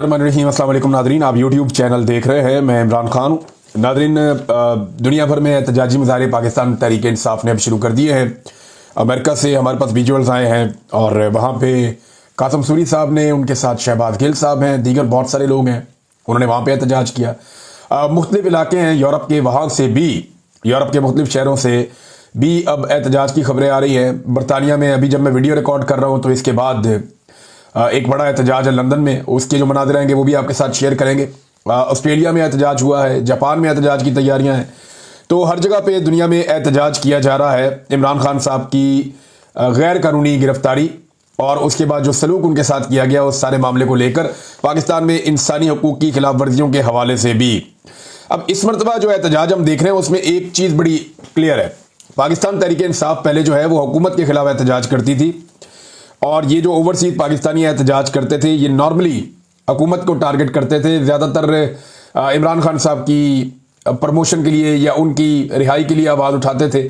अस्सलाम वालेकुम नादरीन, आप यूट्यूब चैनल देख रहे हैं। मैं इमरान खान हूँ। नादरीन, दुनिया भर में एहतजाजी मुजाहरे पाकिस्तान तहरीक इंसाफ ने अब शुरू कर दिए हैं। अमेरिका से हमारे पास विजुअल्स आए हैं और वहाँ पे कासम सूरी साहब ने, उनके साथ शहबाज गिल साहब हैं, दीगर बहुत सारे लोग हैं, उन्होंने वहाँ पे एहतजाज किया। मुख्तलिफ इलाके हैं यूरोप के, वहाँ से भी, यूरोप के मुख्तलिफ शहरों से भी अब एहतजाज की खबरें आ रही हैं। बरतानिया में अभी जब मैं वीडियो रिकॉर्ड कर रहा हूँ तो इसके बाद एक बड़ा एहतजाज है लंदन में, उसके जो मनाज़िर रहेंगे वो भी आपके साथ शेयर करेंगे। ऑस्ट्रेलिया में एहतजाज हुआ है, जापान में एहतजाज की तैयारियां हैं। तो हर जगह पे दुनिया में एहतजाज किया जा रहा है इमरान खान साहब की गैर कानूनी गिरफ्तारी और उसके बाद जो सलूक उनके साथ किया गया उस सारे मामले को लेकर, पाकिस्तान में इंसानी हकूक़ की खिलाफ वर्जियों के हवाले से भी। अब इस मरतबा जो एहतजाज हम देख रहे हैं उसमें एक चीज़ बड़ी क्लियर है। पाकिस्तान तहरीक इंसाफ पहले जो है वो हुकूमत के खिलाफ एहतजाज करती थी और ये जो ओवरसीज पाकिस्तानी एहतजाज करते थे ये नॉर्मली हुकूमत को टारगेट करते थे, ज़्यादातर इमरान खान साहब की प्रमोशन के लिए या उनकी रिहाई के लिए आवाज़ उठाते थे।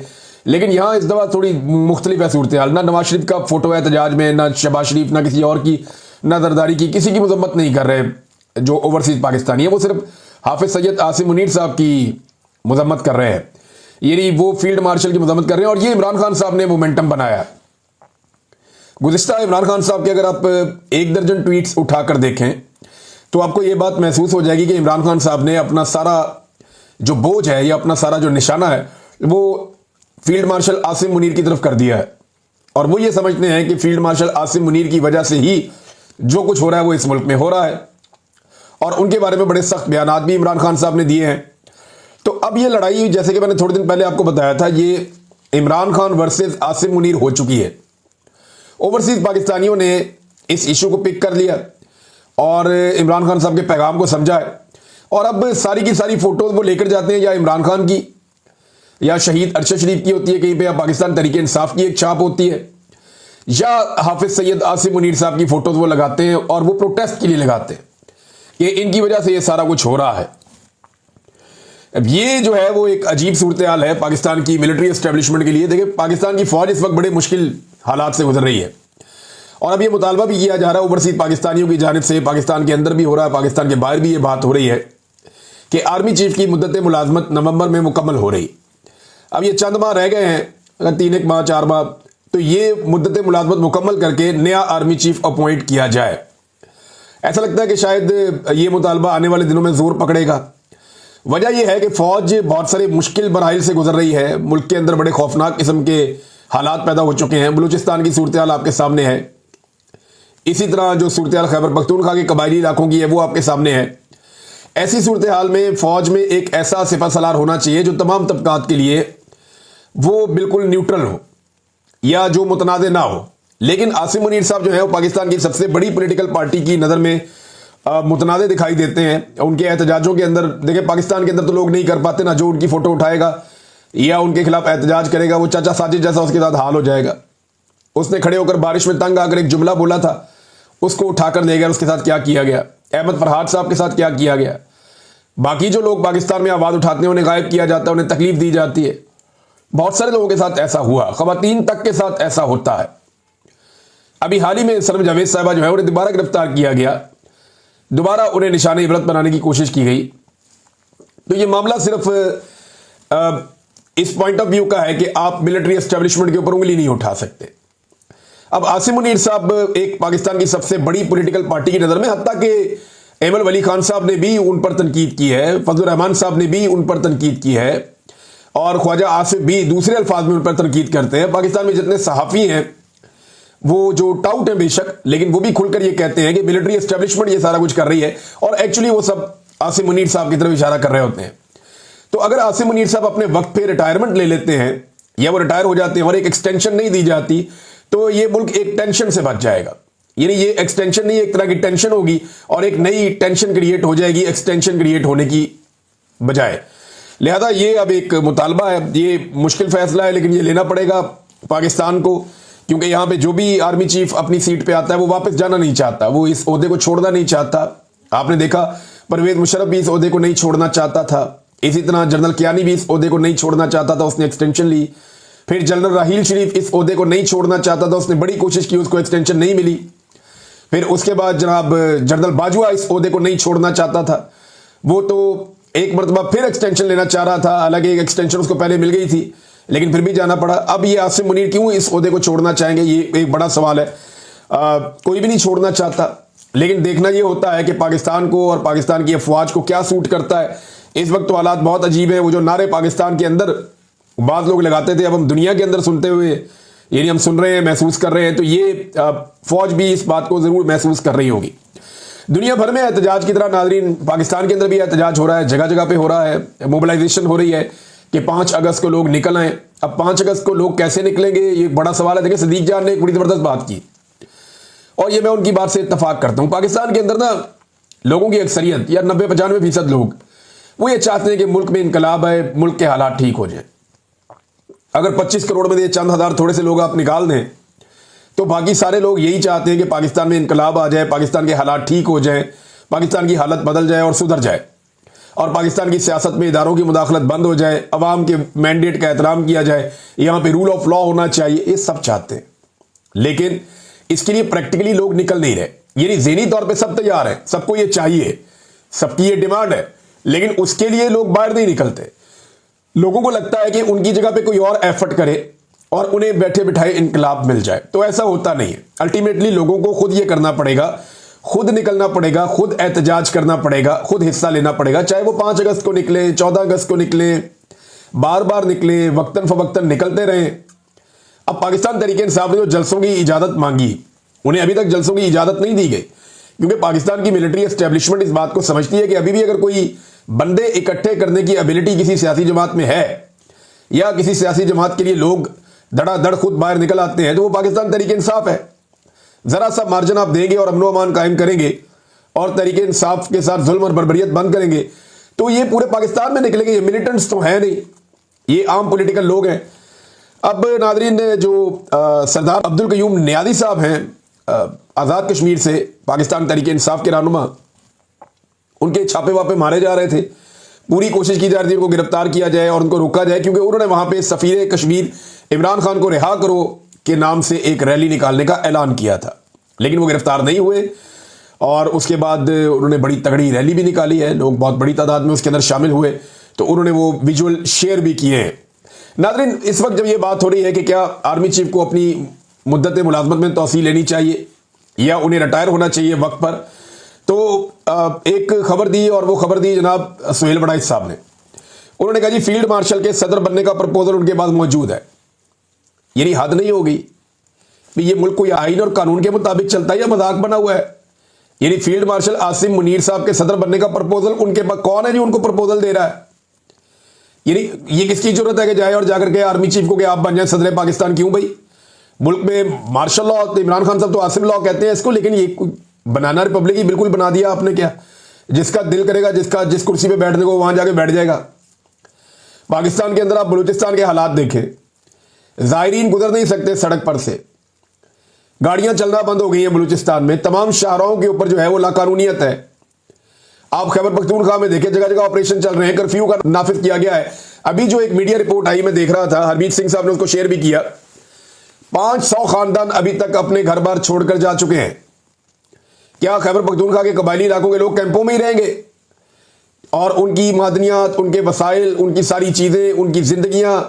लेकिन यहाँ इस दफ़ा थोड़ी मुख्तलिफ है सूरत हाल। ना नवाज शरीफ का फोटो है एहतजाज में, ना शहबाज शरीफ, ना किसी और की, ना जरदारी की, किसी की मजम्मत नहीं कर रहे जो ओवरसीज पाकिस्तानी है। वो सिर्फ हाफिज सैयद आसिम मुनीर साहब की मजम्मत कर रहे हैं, यानी वो फील्ड मार्शल की मजम्मत कर रहे हैं और ये इमरान खान साहब ने मोमेंटम बनाया। गुज़िश्ता इमरान खान साहब के अगर आप 1 दर्जन ट्वीट्स उठाकर देखें तो आपको ये बात महसूस हो जाएगी कि इमरान खान साहब ने अपना सारा जो बोझ है या अपना सारा जो निशाना है वो फील्ड मार्शल आसिम मुनीर की तरफ कर दिया है और वो ये समझते हैं कि फील्ड मार्शल आसिम मुनीर की वजह से ही जो कुछ हो रहा है वो इस मुल्क में हो रहा है और उनके बारे में बड़े सख्त बयान भी इमरान खान साहब ने दिए हैं। तो अब ये लड़ाई, जैसे कि मैंने थोड़े दिन पहले आपको बताया था, ये इमरान खान वर्सेस आसिम मुनीर हो चुकी है। ओवरसीज पाकिस्तानियों ने इस इशू को पिक कर लिया और इमरान खान साहब के पैगाम को समझा है और अब सारी की सारी फोटोज वो लेकर जाते हैं, या इमरान खान की या शहीद अरशद शरीफ की होती है कहीं पे, या पाकिस्तान तहरीक इंसाफ की एक छाप होती है, या हाफिज सैयद आसिम मुनीर साहब की फोटोज वो लगाते हैं और वो प्रोटेस्ट के लिए लगाते हैं कि इनकी वजह से ये सारा कुछ हो रहा है। अब ये जो है वो एक अजीब सूरत हाल है पाकिस्तान की मिलिट्री एस्टेब्लिशमेंट के लिए। देखिए, पाकिस्तान की फौज इस वक्त बड़े मुश्किल हालात से गुजर रही है और अब ये मुतालबा भी किया जा रहा है ओवरसीज पाकिस्तानियों की जानिब से, पाकिस्तान के अंदर भी हो रहा है, पाकिस्तान के बाहर भी ये बात हो रही है कि आर्मी चीफ की मुद्दत मुलाजमत नवंबर में मुकम्मल हो रही। अब ये चंद माह रह गए हैं, अगर 3 माह 4 माह, तो ये मुद्दत मुलाजमत मुकम्मल करके नया आर्मी चीफ अपॉइंट किया जाए। ऐसा लगता है कि शायद ये मुतालबा आने वाले दिनों में जोर पकड़ेगा। वजह यह है कि फौज बहुत सारे मुश्किल मराहिल से गुजर रही है, मुल्क के अंदर बड़े खौफनाक किस्म के हालात पैदा हो चुके हैं। बलूचिस्तान की सूरत हाल आपके सामने है, इसी तरह जो सूरत हाल खैबर पख्तूनख्वा के कबायली इलाकों की है वो आपके सामने है। ऐसी सूरत हाल में फौज में एक ऐसा सिपह सलार होना चाहिए जो तमाम तबकात के लिए वो बिल्कुल न्यूट्रल हो या जो मुतनाज़ ना हो। लेकिन आसिम मुनीर साहब जो है वो पाकिस्तान की सबसे बड़ी पॉलिटिकल पार्टी की नज़र में मुतनाज़ दिखाई देते हैं। उनके एहतजाजों के अंदर, देखिए, पाकिस्तान के अंदर तो लोग नहीं कर पाते ना, जो उनकी फोटो उठाएगा या उनके खिलाफ एहतजाज करेगा वो चाचा साजिद जैसा उसके साथ हाल हो जाएगा। उसने खड़े होकर बारिश में तंग आकर एक जुमला बोला था, उसको उठाकर ले गया, उसके साथ क्या किया गया। अहमद फरहाद साहब के साथ क्या किया गया। बाकी जो लोग पाकिस्तान में आवाज़ उठाते हैं उन्हें गायब किया जाता है, उन्हें तकलीफ दी जाती है। बहुत सारे लोगों के साथ ऐसा हुआ, खवातीन तक के साथ ऐसा होता है। अभी हाल ही में सनम जावेद साहबा जो है उन्हें दोबारा गिरफ्तार किया गया, दोबारा उन्हें निशाने इबरत बनाने की कोशिश की गई। तो ये मामला सिर्फ इस पॉइंट ऑफ व्यू का है कि आप मिलिट्री एस्टेब्लिशमेंट के ऊपर उंगली नहीं उठा सकते। अब आसिम मुनीर साहब एक पाकिस्तान की सबसे बड़ी पॉलिटिकल पार्टी की नज़र में, हत्ता कि एमल वली खान साहब ने भी उन पर तनकीद की है, फजल रहमान साहब ने भी उन पर तनकीद की है और ख्वाजा आसिफ भी दूसरे अल्फाज में उन पर तनकीद करते हैं। पाकिस्तान में जितने सहाफ़ी हैं वो जो टाउट हैं बेशक, लेकिन वो भी खुलकर ये कहते हैं कि मिलिट्री एस्टेब्लिशमेंट ये सारा कुछ कर रही है और एक्चुअली वो सब आसिम मुनीर साहब की तरफ इशारा कर रहे होते हैं। तो अगर आसिम मुनीर साहब अपने वक्त पे रिटायरमेंट ले लेते हैं या वो रिटायर हो जाते हैं और एक एक्सटेंशन नहीं दी जाती तो ये मुल्क एक टेंशन से बच जाएगा। यानी ये एक्सटेंशन नहीं, एक तरह की टेंशन होगी और एक नई टेंशन क्रिएट हो जाएगी एक्सटेंशन क्रिएट होने की बजाय। लिहाजा ये अब एक मुतालबा है, ये मुश्किल फैसला है लेकिन ये लेना पड़ेगा पाकिस्तान को, क्योंकि यहाँ पे जो भी आर्मी चीफ अपनी सीट पे आता है वो वापस जाना नहीं चाहता, वो इस ओहदे को छोड़ना नहीं चाहता। आपने देखा परवेज मुशर्रफ भी इस ओहदे को नहीं छोड़ना चाहता था, इसी तरह जनरल कियानी भी इस ओहदे को नहीं छोड़ना चाहता था, उसने एक्सटेंशन ली। फिर जनरल राहील शरीफ इस ओहदे को नहीं छोड़ना चाहता था, उसने बड़ी कोशिश की, उसको एक्सटेंशन नहीं मिली। फिर उसके बाद जनाब जनरल बाजवा इस ओहदे को नहीं छोड़ना चाहता था, वो तो एक मरतबा फिर एक्सटेंशन लेना चाह रहा था, हालांकि एक एक्सटेंशन उसको पहले मिल गई थी लेकिन फिर भी जाना पड़ा। अब ये आसिम मुनीर क्यों इस ओहदे को छोड़ना चाहेंगे, ये एक बड़ा सवाल है। कोई भी नहीं छोड़ना चाहता, लेकिन देखना ये होता है कि पाकिस्तान को और पाकिस्तान की अफवाज को क्या सूट करता है। इस वक्त तो हालात बहुत अजीब है। वो जो नारे पाकिस्तान के अंदर बाज़ लोग लगाते थे, अब हम दुनिया के अंदर सुनते हुए, यानी हम सुन रहे हैं, महसूस कर रहे हैं, तो ये फौज भी इस बात को ज़रूर महसूस कर रही होगी। दुनिया भर में एहतजाज की तरह नाज़रीन पाकिस्तान के अंदर भी एहतजाज हो रहा है, जगह जगह पे हो रहा है, मोबिलाइजेशन हो रही है कि 5 अगस्त को लोग निकल आए। अब 5 अगस्त को लोग कैसे निकलेंगे, ये बड़ा सवाल है। देखिए, सदीक जान ने एक बड़ी ज़बरदस्त बात की और ये मैं उनकी बात से इत्तफाक करता हूँ। पाकिस्तान के अंदर ना लोगों की अक्सरियत या 90-95% लोग वो ये चाहते हैं कि मुल्क में इनकलाब आए, मुल्क के हालात ठीक हो जाए। अगर 25 करोड़ में से चंद हज़ार थोड़े से लोग आप निकाल दें तो बाकी सारे लोग यही चाहते हैं कि पाकिस्तान में इनकलाब आ जाए, पाकिस्तान के हालात ठीक हो जाए, पाकिस्तान की हालत बदल जाए और सुधर जाए और पाकिस्तान की सियासत में इदारों की मुदाखलत बंद हो जाए, अवाम के मैंडेट का एहतराम किया जाए, यहाँ पे रूल ऑफ लॉ होना चाहिए, ये सब चाहते हैं। लेकिन इसके लिए प्रैक्टिकली लोग निकल नहीं रहे। यानी ज़हनी तौर पे सब तैयार हैं, सबको ये चाहिए, सबकी ये डिमांड है, लेकिन उसके लिए लोग बाहर नहीं निकलते। लोगों को लगता है कि उनकी जगह पे कोई और एफर्ट करे और उन्हें बैठे बिठाए इनकलाब मिल जाए, तो ऐसा होता नहीं है। अल्टीमेटली लोगों को खुद ये करना पड़ेगा, खुद निकलना पड़ेगा, खुद एहतजाज करना पड़ेगा, खुद हिस्सा लेना पड़ेगा, चाहे वो 5 अगस्त को निकले, 14 अगस्त को निकले, बार बार निकले, वक्तन फवक्तन निकलते रहे। अब पाकिस्तान तहरीक इंसाफ ने जो जलसों की इजाज़त मांगी, उन्हें अभी तक जलसों की इजाज़त नहीं दी गई, क्योंकि पाकिस्तान की मिलिट्री एस्टेब्लिशमेंट इस बात को समझती है कि अभी भी अगर कोई बंदे इकट्ठे करने की एबिलिटी किसी सियासी जमात में है या किसी सियासी जमात के लिए लोग धड़ाधड़ खुद बाहर निकल आते हैं, तो वो पाकिस्तान तहरीक इंसाफ है। ज़रा सा मार्जिन आप देंगे और अमन अमान कायम करेंगे और तहरीक इंसाफ के साथ जुल्म और बर्बरियत बंद करेंगे, तो ये पूरे पाकिस्तान में निकलेंगे। ये मिलिटेंट्स तो हैं नहीं, ये आम पॉलिटिकल लोग हैं। अब नाजरीन, जो सरदार अब्दुल कयूम नियाज़ी साहब हैं आज़ाद कश्मीर से, पाकिस्तान तहरीक इंसाफ के रहनुमा, उनके छापे वापे मारे जा रहे थे। पूरी कोशिश की जा रही थी उनको गिरफ्तार किया जाए और उनको रोका जाए, क्योंकि उन्होंने वहां पे सफीर कश्मीर इमरान खान को रिहा करो के नाम से एक रैली निकालने का ऐलान किया था, लेकिन वो गिरफ्तार नहीं हुए और उसके बाद उन्होंने बड़ी तगड़ी रैली भी निकाली है। लोग बहुत बड़ी तादाद में उसके अंदर शामिल हुए, तो उन्होंने वो विजुअल शेयर भी किए हैं। नाज़रीन, इस वक्त जब ये बात हो रही है कि क्या आर्मी चीफ को अपनी मुद्दत मुलाजमत में तौसील लेनी चाहिए या उन्हें रिटायर होना चाहिए वक्त पर, तो एक खबर दी और वो खबर दी जनाब सुहेल बड़ाइच साहब ने। उन्होंने कहा जी फील्ड मार्शल के सदर बनने का प्रपोजल उनके पास मौजूद है। यानी हद नहीं हो गई कि ये मुल्क कोई आइन और कानून के मुताबिक चलता है या मजाक बना हुआ है। यानी फील्ड मार्शल आसिम मुनीर साहब के सदर बनने का प्रपोजल उनके पास, कौन है जी उनको प्रपोजल दे रहा है? यानी ये किसकी जरूरत है कि जाए और जाकर के आर्मी चीफ को कि आप बन जाए सदर पाकिस्तान? क्यों भाई? मुल्क में मार्शल लॉ, तो इमरान खान साहब तो आसिम लॉ कहते हैं इसको, लेकिन ये बनाना रिपब्लिक ही बिल्कुल बना दिया आपने। क्या जिसका दिल करेगा, जिस कुर्सी पे बैठने को वहां जाके बैठ जाएगा। पाकिस्तान के अंदर आप बलूचिस्तान के हालात देखें, जायरीन गुजर नहीं सकते सड़क पर से, गाड़ियां चलना बंद हो गई हैं बलूचिस्तान में, तमाम शाहराहों के ऊपर जो है वो लाकानूनियत है। आप खैबर पख्तूनख्वा में देखें, जगह जगह ऑपरेशन चल रहे हैं, कर्फ्यू का नाफिज किया गया है। अभी जो एक मीडिया रिपोर्ट आई, मैं देख रहा था, हरमीत सिंह साहब ने उसको शेयर भी किया, 500 खानदान अभी तक अपने घर बार छोड़कर जा चुके हैं। क्या खैबर पख्तूनख्वा के कबायली इलाकों के लोग कैंपों में ही रहेंगे और उनकी मादनियात, उनके वसाइल, उनकी सारी चीजें, उनकी जिंदगियां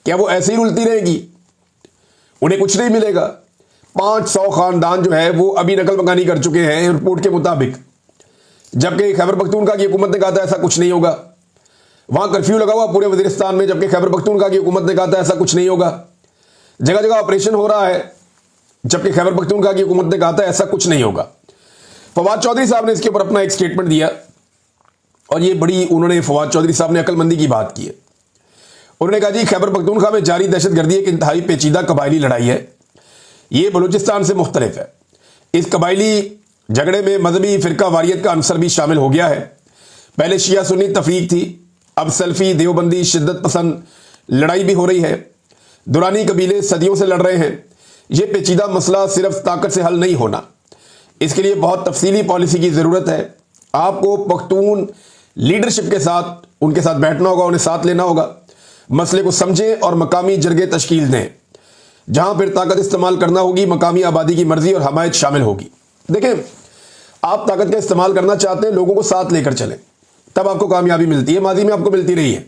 क्या वो ऐसे ही रुलती रहेगी? उन्हें कुछ नहीं मिलेगा। 500 खानदान जो है वो अभी नकल मकानी कर चुके हैं रिपोर्ट के मुताबिक, जबकि खैबर पख्तूनख्वा की हुकूमत ने कहा था ऐसा कुछ नहीं होगा। वहां कर्फ्यू लगा हुआ पूरे वजीरिस्तान में, जबकि खैबर पख्तूनख्वा की हुकूमत ने कहा था ऐसा कुछ नहीं होगा। जगह जगह ऑपरेशन हो रहा है, जबकि खैबर पख्तूनख्वा की हुकूमत ने कहा था ऐसा कुछ नहीं होगा। फवाद चौधरी साहब ने इसके ऊपर अपना एक स्टेटमेंट दिया और ये बड़ी, उन्होंने फवाद चौधरी साहब ने अक्लमंदी की बात की है। उन्होंने कहा जी खैबर पख्तूनख्वा में जारी दहशतगर्दी एक इंतहाई पेचीदा कबायली लड़ाई है, ये बलूचिस्तान से मुख्तलिफ है। इस कबायली झगड़े में मजहबी फिरका वारियत का अंसर भी शामिल हो गया है। पहले शिया सुन्नी तफरीक थी, अब सल्फी देवबंदी शिद्दत पसंद लड़ाई भी हो रही है। दुरानी कबीले सदियों से लड़ रहे हैं। यह पेचीदा मसला सिर्फ ताकत से हल नहीं होना, इसके लिए बहुत तफसीली पॉलिसी की ज़रूरत है। आपको पख्तून लीडरशिप के साथ, उनके साथ बैठना होगा, उन्हें साथ लेना होगा, मसले को समझें और मकामी जरगे तश्कील दें, जहां फिर ताकत इस्तेमाल करना होगी, मकामी आबादी की मर्जी और हमायत शामिल होगी। देखें, आप ताकत का इस्तेमाल करना चाहते हैं, लोगों को साथ लेकर चले, तब आपको कामयाबी मिलती है। माजी में आपको मिलती रही है।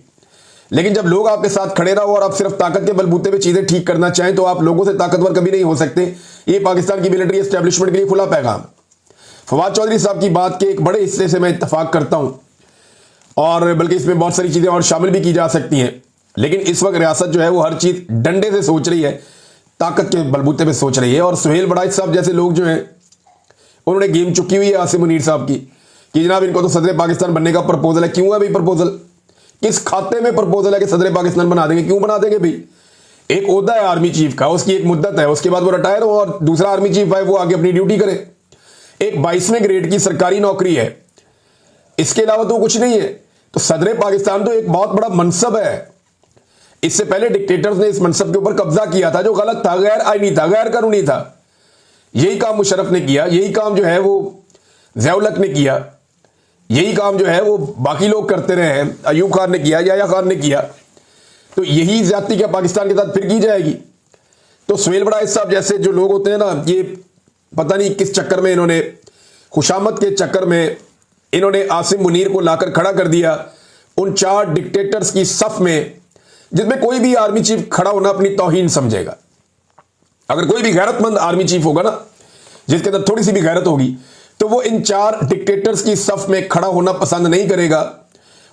लेकिन जब लोग आपके साथ खड़े रहो और आप सिर्फ ताकत के बलबूते पे चीजें ठीक करना चाहें, तो आप लोगों से ताकतवर कभी नहीं हो सकते। ये पाकिस्तान की मिलिट्री एस्टेब्लिशमेंट के लिए खुला पैगाम। फवाद चौधरी साहब की बात के एक बड़े हिस्से से मैं इत्तेफाक करता हूं, और बल्कि इसमें बहुत सारी चीजें और शामिल भी की जा सकती हैं। लेकिन इस वक्त रियासत जो है वो हर चीज डंडे से सोच रही है, ताकत के बलबूते पे सोच रही है। और सुहेल बड़ाइच साहब जैसे लोग जो हैं, उन्होंने गेम चुकी हुई है आसिम मुनीर साहब की कि जनाब इनको तो सदर पाकिस्तान बनने का प्रपोजल है। क्यों है भाई प्रपोजल? किस खाते में प्रपोजल है कि सदर पाकिस्तान बना देंगे? क्यों बना देंगे भाई? एक ओहदा है आर्मी चीफ का, उसकी एक मुद्दत है, उसके बाद वो रिटायर हो और दूसरा आर्मी चीफ है वो आगे अपनी ड्यूटी करे। एक 22वें ग्रेड की सरकारी नौकरी है, इसके अलावा तो कुछ नहीं है। तो सदर पाकिस्तान तो एक बहुत बड़ा मनसब है। इससे पहले डिक्टेटर्स ने इस मनसब के ऊपर कब्जा किया था, जो गलत था, गैर आईनी था, गैर कानूनी था। यही काम मुशर्रफ ने किया, यही काम जो है वो ज़िया-उल-हक ने किया, यही काम जो है वो बाकी लोग करते रहे हैं। अयूब खान ने किया, याया खान ने किया। तो यही ज्यादती क्या पाकिस्तान के साथ फिर की जाएगी? तो सुहेल बड़ाइच साहब जैसे जो लोग होते हैं ना, ये पता नहीं किस चक्कर में इन्होंने, खुशामद के चक्कर में इन्होंने आसिम मुनीर को लाकर खड़ा कर दिया उन 4 डिक्टेटर्स की सफ में, जिसमें कोई भी आर्मी चीफ खड़ा होना अपनी तौहीन समझेगा। अगर कोई भी गैरतमंद आर्मी चीफ होगा ना, जिसके अंदर थोड़ी सी भी गैरत होगी, तो वो इन 4 डिक्टेटर्स की सफ में खड़ा होना पसंद नहीं करेगा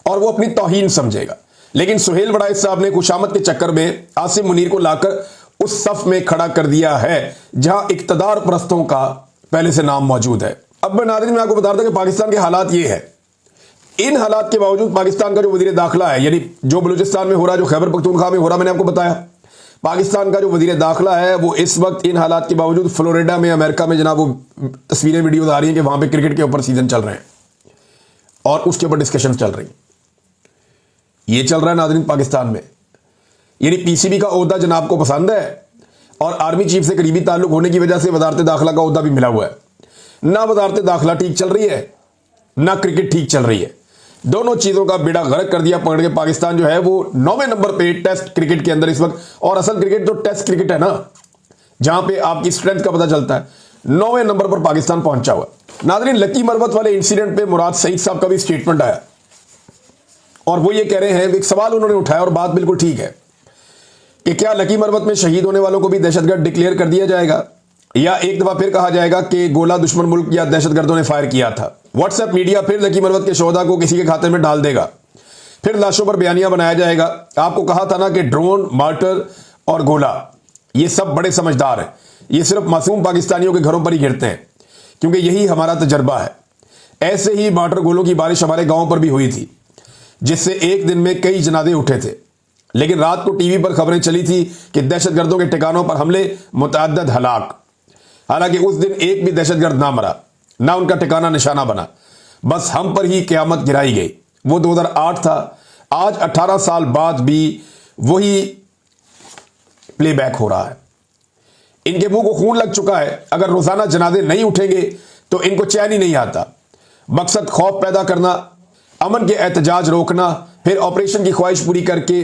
और वो अपनी तौहीन समझेगा। लेकिन सुहेल बड़ाइच साहब ने खुशामद के चक्कर में आसिम मुनीर को लाकर उस सफ में खड़ा कर दिया है जहां इक्तदार परस्तों का पहले से नाम मौजूद है। अब मैं नाज़रीन में आपको बता रहा था कि पाकिस्तान के हालात ये है। इन हालात के बावजूद पाकिस्तान का जो वजीर दाखिला है, यानी जो बलूचिस्तान में हो रहा है, जो खैबर पख्तूनख्वा में हो रहा है, मैंने आपको बताया, पाकिस्तान का जो वजीर दाखिला है वो इस वक्त इन हालात के बावजूद फ्लोरिडा में, अमेरिका में, जनाब वो तस्वीरें वीडियोज आ रही हैं कि वहां पे क्रिकेट के ऊपर सीजन चल रहे हैं और उसके ऊपर डिस्कशन चल रही हैं। ये चल रहा है नाज़रीन पाकिस्तान में। यानी पीसीबी का ओहदा जनाब को पसंद है और आर्मी चीफ से करीबी ताल्लुक होने की वजह से वजारत दाखिला का ओहदा भी मिला हुआ है। ना वजारत दाखिला ठीक चल रही है, ना क्रिकेट ठीक चल रही है। दोनों चीजों का बेड़ा गर्क कर दिया पकड़ के। पाकिस्तान जो है वो 9वें नंबर पे टेस्ट क्रिकेट के अंदर इस वक्त, और असल क्रिकेट तो टेस्ट क्रिकेट है ना, जहां पे आपकी स्ट्रेंथ का पता चलता है, 9वें नंबर पर पाकिस्तान पहुंचा हुआ। नाज़रीन, लकी मरवत वाले इंसिडेंट पे मुराद सईद साहब का भी स्टेटमेंट आया और वो ये कह रहे हैं, एक सवाल उन्होंने उठाया और बात बिल्कुल ठीक है, कि क्या लकी मरवत में शहीद होने वालों को भी दहशतगर्द डिक्लेयर कर दिया जाएगा, या एक दफा फिर कहा जाएगा कि गोला दुश्मन मुल्क या दहशतगर्दों ने फायर किया था। व्हाट्सएप मीडिया फिर लकी मरवत के शोहदा को किसी के खाते में डाल देगा, फिर लाशों पर बयानियां बनाया जाएगा। आपको कहा था ना कि ड्रोन, मार्टर और गोला ये सब बड़े समझदार हैं, ये सिर्फ मासूम पाकिस्तानियों के घरों पर ही गिरते हैं, क्योंकि यही हमारा तजर्बा है। ऐसे ही मार्टर गोलों की बारिश हमारे गांव पर भी हुई थी, जिससे एक दिन में कई जनाजे उठे थे। लेकिन रात को टीवी पर खबरें चली थी कि दहशतगर्दों के ठिकानों पर हमले, मुतअद्दिद हलाक। हालांकि उस दिन एक भी दहशतगर्द ना मरा, ना उनका ठिकाना निशाना बना, बस हम पर ही क़यामत गिराई गई। वो 2008 था। आज 18 साल बाद भी वही प्लेबैक हो रहा है। इनके मुंह को खून लग चुका है। अगर रोजाना जनाजे नहीं उठेंगे तो इनको चैन ही नहीं आता। मकसद खौफ पैदा करना, अमन के एहतजाज रोकना, फिर ऑपरेशन की ख्वाहिश पूरी करके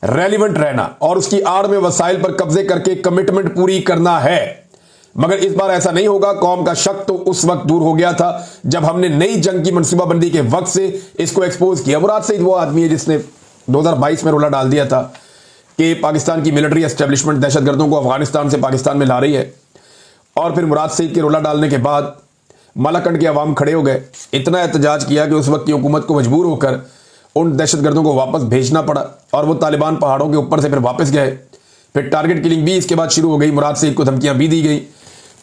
रेलिवेंट रहना और उसकी आड़ में वसाइल पर कब्जे करके कमिटमेंट पूरी करना है। मगर इस बार ऐसा नहीं होगा। कौम का शक तो उस वक्त दूर हो गया था जब हमने नई जंग की मनसूबाबंदी के वक्त से इसको एक्सपोज किया। मुराद सईद वो आदमी है जिसने 2022 में रोला डाल दिया था कि पाकिस्तान की मिलिट्री एस्टेब्लिशमेंट दहशतगर्दों को अफगानिस्तान से पाकिस्तान में ला रही है। और फिर मुराद सईद के रोला डालने के बाद मालाकंड के अवाम खड़े हो गए, इतना एहतजाज किया कि उस वक्त की हुकूमत को मजबूर होकर उन दहशतगर्दों को वापस भेजना पड़ा और वो तालिबान पहाड़ों के ऊपर से फिर वापस गए। फिर टारगेट किलिंग भी इसके बाद शुरू हो गई। मुराद सईद को धमकियां भी दी गई।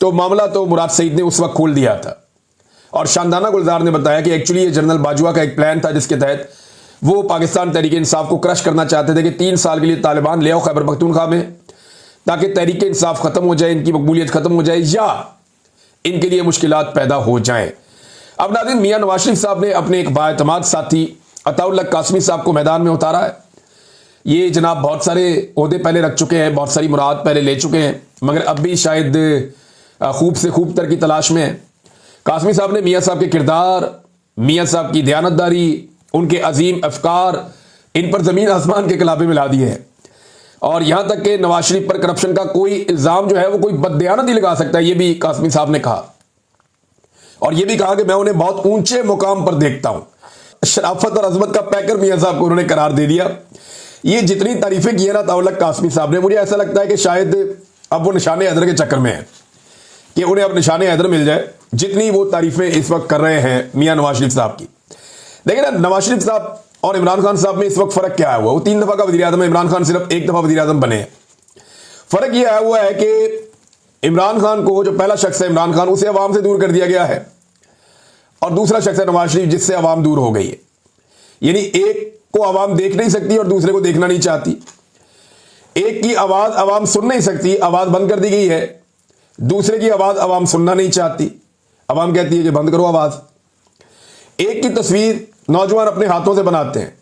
तो मामला तो मुराद सईद ने उस वक्त खोल दिया था। और शानदाना गुलजार ने बताया कि एक्चुअली ये जनरल बाजवा का एक प्लान था, जिसके तहत वो पाकिस्तान तहरीक इंसाफ को क्रश करना चाहते थे कि 3 साल के लिए तालिबान ले आओ खैबर पख्तूनख्वा में, ताकि तहरीक इंसाफ खत्म हो जाए, इनकी मकबूलियत खत्म हो जाए या इनके लिए मुश्किलात पैदा हो जाएं। अब नाज़रीन, मियां नवाज शरीफ साहब ने अपने एक बाएतमाद साथी अताउल्लाह कासमी साहब को मैदान में उतारा है। ये जनाब बहुत सारे ओहदे पहले रख चुके हैं, बहुत सारी मुराद पहले ले चुके हैं, मगर अब भी शायद खूब से खूब तर की तलाश में है। कासमी साहब ने मियां साहब के किरदार, मियां साहब की दयानतदारी, उनके अजीम अफकार, इन पर जमीन आसमान के कलाबे मिला दिए हैं। और यहां तक कि नवाज शरीफ पर करप्शन का कोई इल्जाम जो है वो कोई बददयानत ही लगा सकता है, ये भी कासमी साहब ने कहा। और यह भी कहा कि मैं उन्हें बहुत ऊंचे मुकाम पर देखता हूं। शराफत और अजमत का पैकर मियां साहब को उन्होंने करार दे दिया। ये जितनी तारीफें की है ना ताउलक कासमी साहब ने, मुझे ऐसा लगता है कि शायद अब वो निशाने हैदर के चक्कर में है कि उन्हें अब निशाने हैदर मिल जाए, जितनी वो तारीफें इस वक्त कर रहे हैं मियां नवाज शरीफ साहब की। देखिए ना, नवाज शरीफ साहब और इमरान खान साहब में इस वक्त फर्क क्या है हुआ? वो 3 दफा का वजीर आजम है, इमरान खान सिर्फ 1 दफा वजीर आजम बने हैं। फर्क यह आया हुआ है कि इमरान खान को, जो पहला शख्स है इमरान खान, उसे अवाम से दूर कर दिया गया है, और दूसरा शख्स है नवाज शरीफ, जिससे अवाम दूर हो गई है। यानी एक को अवाम देख नहीं सकती और दूसरे को देखना नहीं चाहती। एक की आवाज अवाम सुन नहीं सकती, आवाज बंद कर दी गई है। दूसरे की आवाज अवाम सुनना नहीं चाहती, अवाम कहती है कि बंद करो आवाज। एक की तस्वीर नौजवान अपने हाथों से बनाते हैं,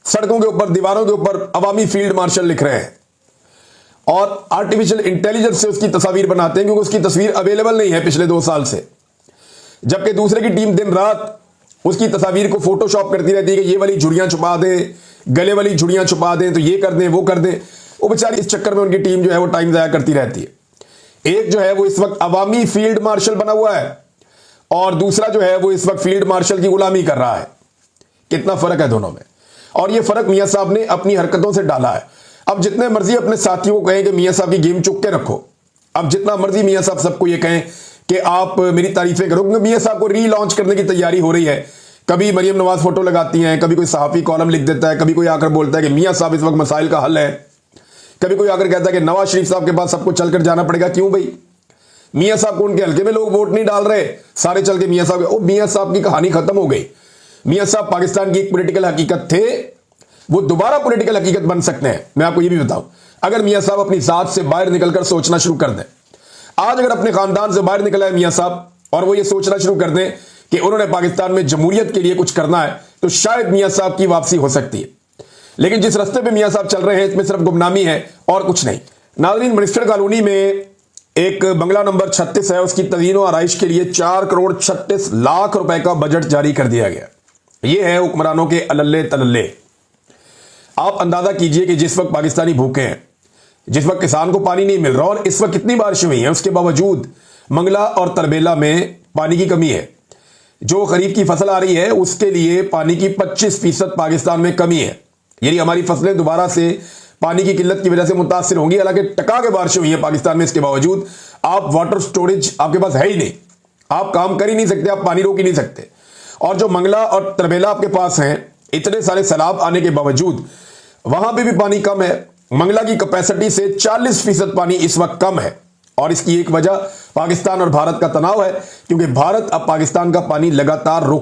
सड़कों के ऊपर, दीवारों के ऊपर अवामी फील्ड मार्शल लिख रहे हैं, और आर्टिफिशियल इंटेलिजेंस से उसकी तस्वीर बनाते हैं, क्योंकि उसकी तस्वीर अवेलेबल नहीं है पिछले 2 साल से। जबकि दूसरे की टीम दिन रात उसकी तस्वीर को फोटोशॉप करती रहती है कि ये वाली झुड़ियां छुपा दें, गले वाली झुड़ियां छुपा दें, तो ये कर दें, वो कर दें। वो बेचारी इस चक्कर में उनकी टीम जो है वो टाइम जाया करती रहती है। एक जो है वो इस वक्त अवामी फील्ड मार्शल बना हुआ है, और दूसरा जो है वो इस वक्त फील्ड मार्शल की गुलामी कर रहा है। कितना फर्क है दोनों में, और ये फर्क मियां साहब ने अपनी हरकतों से डाला है। अब जितने मर्जी अपने साथियों को कहें कि मियां साहब की गेम चुक के रखो, अब जितना मर्जी मियां साहब सबको ये कहें कि आप मेरी तारीफें करो, क्योंकि मियां साहब को रीलॉन्च करने की तैयारी हो रही है। कभी मरियम नवाज फोटो लगाती हैं, कभी कोई सहाफी कॉलम लिख देता है, कभी कोई आकर बोलता है कि मियां साहब इस वक्त मसाइल का हल है, कभी कोई आकर कहता है कि नवाज शरीफ साहब के पास सबको चलकर जाना पड़ेगा। क्यों भाई? मियां साहब को उनके हल्के में लोग वोट नहीं डाल रहे, सारे चल के मियां साहब। ओ, मियां साहब की कहानी खत्म हो गई। मियां साहब पाकिस्तान की एक पॉलिटिकल हकीकत थे, वो दोबारा पॉलिटिकल हकीकत बन सकते हैं। मैं आपको ये भी बताऊं, अगर मियां साहब अपनी जात से बाहर निकलकर सोचना शुरू कर दें। आज अगर अपने खानदान से बाहर निकला है मियां साहब, और वो ये सोचना शुरू कर दें कि उन्होंने पाकिस्तान में जमहूरियत के लिए कुछ करना है, तो शायद मियां साहब की वापसी हो सकती है। लेकिन जिस रास्ते पे मियां साहब चल रहे हैं, इसमें सिर्फ गुमनामी है और कुछ नहीं। नाज़रीन, मिनिस्टर कॉलोनी में एक बंगला नंबर 36 है, उसकी तज़ीन और आराइश के लिए 4 करोड़ 36 लाख रुपए का बजट जारी कर दिया गया। यह है हुक्मरानों के अलल्ले तलल्ले। आप अंदाजा कीजिए कि जिस वक्त पाकिस्तानी भूखे हैं, जिस वक्त किसान को पानी नहीं मिल रहा, और इस वक्त कितनी बारिश हुई है, उसके बावजूद मंगला और तरबेला में पानी की कमी है। जो खरीफ की फसल आ रही है उसके लिए पानी की 25% पाकिस्तान में कमी है। यानी हमारी फसलें दोबारा से पानी की किल्लत की वजह से मुतासिर होंगी। हालांकि टका के बारिश हुई है पाकिस्तान में, इसके बावजूद आप वाटर स्टोरेज आपके पास है ही नहीं, आप काम कर ही नहीं सकते, आप पानी रोक ही नहीं सकते। और जो मंगला और तरबेला आपके पास हैं, इतने सारे सैलाब आने के बावजूद वहां पे भी पानी कम है। मंगला की कैपेसिटी से 40% पानी इस वक्त कम है, और इसकी एक वजह पाकिस्तान और भारत का तनाव है, क्योंकि भारत अब पाकिस्तान का पानी लगातार रोक